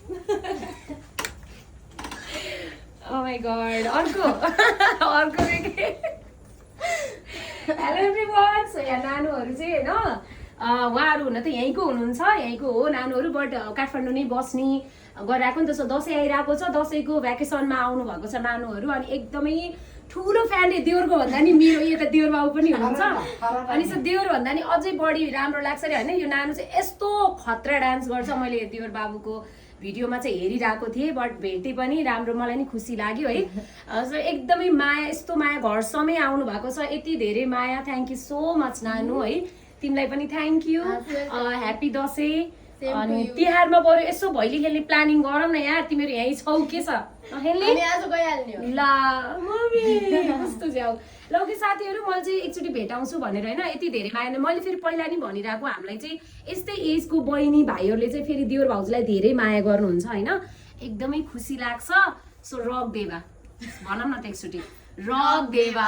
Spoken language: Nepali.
Oh my god. अर्को हेलो एभ्रिवान। सो यहाँ नानुहरू चाहिँ होइन उहाँहरू हुन त यहीँको हुनुहुन्छ, यहीँको हो नानुहरू, बट काठमाडौँ नै बस्ने गरिरहेको नि त। सो दसैँ आइरहेको छ, दसैँको भ्याकेसनमा आउनु भएको छ नानुहरू, अनि एकदमै ठुलो फ्यान देउरको भन्दा नि मेरो यता देउर बाबु पनि हुनुहुन्छ, अनि सो देउर भन्दा नि अझै बढी राम्रो लाग्छ अरे होइन। यो नानु चाहिँ यस्तो खतरा डान्स गर्छ, मैले देउर बाबुको भिडियोमा चाहिँ हेरिरहेको थिएँ, बट भेटेँ पनि, राम्रो मलाई नि खुसी लाग्यो है। सो एकदमै माया, यस्तो माया घरसम्मै आउनु भएको छ, यति धेरै माया। थ्याङ्क यू सो मच नानु है, तिमीलाई पनि थ्याङ्क यू। ह्याप्पी दसैँ। अनि तिहारमा बरु यसो भैली खेल्ने प्लानिङ गरौँ न यार, तिमीहरू यहीँ छौ के छ ल मम्मी कस्तो जाऊ ल कि साथीहरू। मैले चाहिँ एकचोटि भेटाउँछु भनेर होइन, यति धेरै माया। मैले फेरि पहिला नि भनिरहेको, हामीलाई चाहिँ यस्तै एजको बहिनी भाइहरूले चाहिँ फेरि देउर भाउजूलाई धेरै माया गर्नुहुन्छ होइन, एकदमै खुसी लाग्छ। सो रक देवा भनौँ न त एकचोटि, रक देवा।